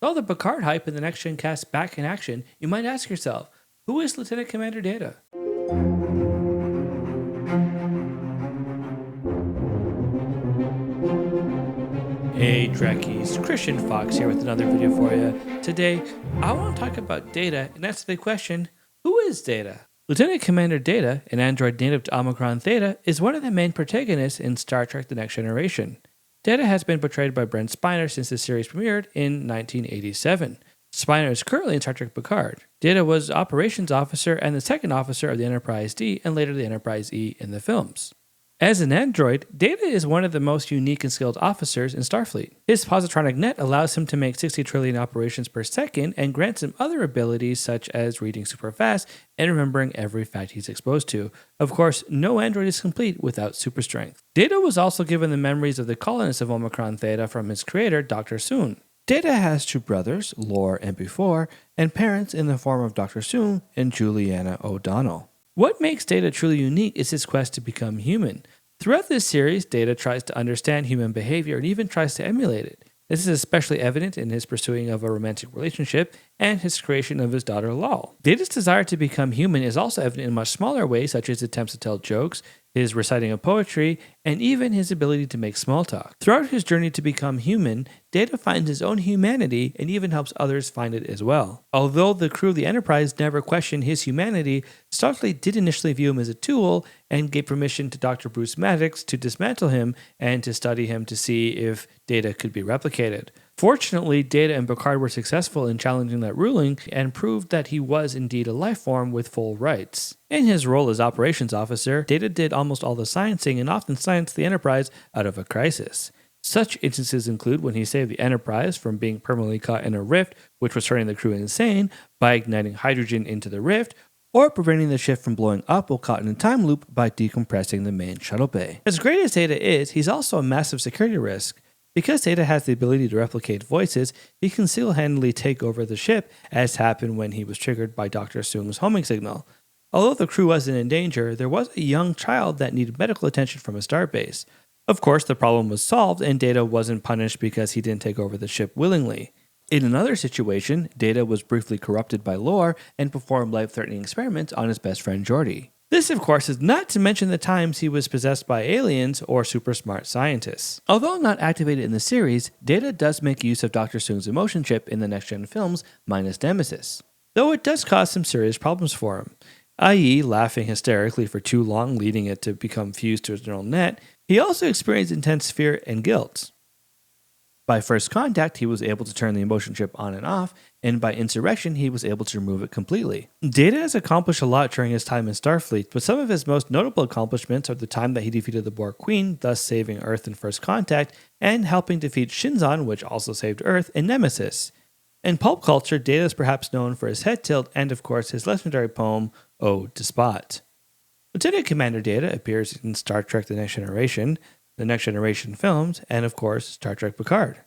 With all the Picard hype and the Next Gen cast back in action, you might ask yourself, who is Lieutenant Commander Data? Hey Trekkies, Christian Fox here with another video for you. Today, I want to talk about Data and answer the question, who is Data? Lieutenant Commander Data, an android native to Omicron Theta, is one of the main protagonists in Star Trek The Next Generation. Data has been portrayed by Brent Spiner since the series premiered in 1987. Spiner is currently in Star Trek Picard. Data was Operations Officer and the second officer of the Enterprise D and later the Enterprise E in the films. As an android, Data is one of the most unique and skilled officers in Starfleet. His positronic net allows him to make 60 trillion operations per second and grants him other abilities such as reading super fast and remembering every fact he's exposed to. Of course, no android is complete without super strength. Data was also given the memories of the colonists of Omicron Theta from his creator, Dr. Soong. Data has two brothers, Lore and Before, and parents in the form of Dr. Soong and Juliana O'Donnell. What makes Data truly unique is his quest to become human. Throughout this series, Data tries to understand human behavior and even tries to emulate it. This is especially evident in his pursuing of a romantic relationship and his creation of his daughter Lal. Data's desire to become human is also evident in much smaller ways, such as attempts to tell jokes, his reciting of poetry, and even his ability to make small talk. Throughout his journey to become human, Data finds his own humanity and even helps others find it as well. Although the crew of the Enterprise never questioned his humanity, Starfleet did initially view him as a tool and gave permission to Dr. Bruce Maddox to dismantle him and to study him to see if Data could be replicated. Fortunately, Data and Picard were successful in challenging that ruling and proved that he was indeed a life form with full rights. In his role as operations officer, Data did almost all the sciencing and often scienced the Enterprise out of a crisis. Such instances include when he saved the Enterprise from being permanently caught in a rift, which was turning the crew insane, by igniting hydrogen into the rift, or preventing the ship from blowing up while caught in a time loop by decompressing the main shuttle bay. As great as Data is, he's also a massive security risk. Because Data has the ability to replicate voices, he can single-handedly take over the ship, as happened when he was triggered by Dr. Soong's homing signal. Although the crew wasn't in danger, there was a young child that needed medical attention from a starbase. Of course, the problem was solved and Data wasn't punished because he didn't take over the ship willingly. In another situation, Data was briefly corrupted by Lore and performed life-threatening experiments on his best friend Geordi. This, of course, is not to mention the times he was possessed by aliens or super smart scientists. Although not activated in the series, Data does make use of Dr. Soong's emotion chip in the Next Gen films, minus Nemesis. Though it does cause some serious problems for him, i.e. laughing hysterically for too long, leading it to become fused to his neural net. He also experienced intense fear and guilt. By first contact, he was able to turn the emotion chip on and off, and by insurrection, he was able to remove it completely. Data has accomplished a lot during his time in Starfleet, but some of his most notable accomplishments are the time that he defeated the Borg Queen, thus saving Earth in First Contact, and helping defeat Shinzon, which also saved Earth, in Nemesis. In pulp culture, Data is perhaps known for his head tilt and, of course, his legendary poem, Ode to Spot. Lieutenant Commander Data appears in Star Trek The Next Generation films, and of course, Star Trek Picard.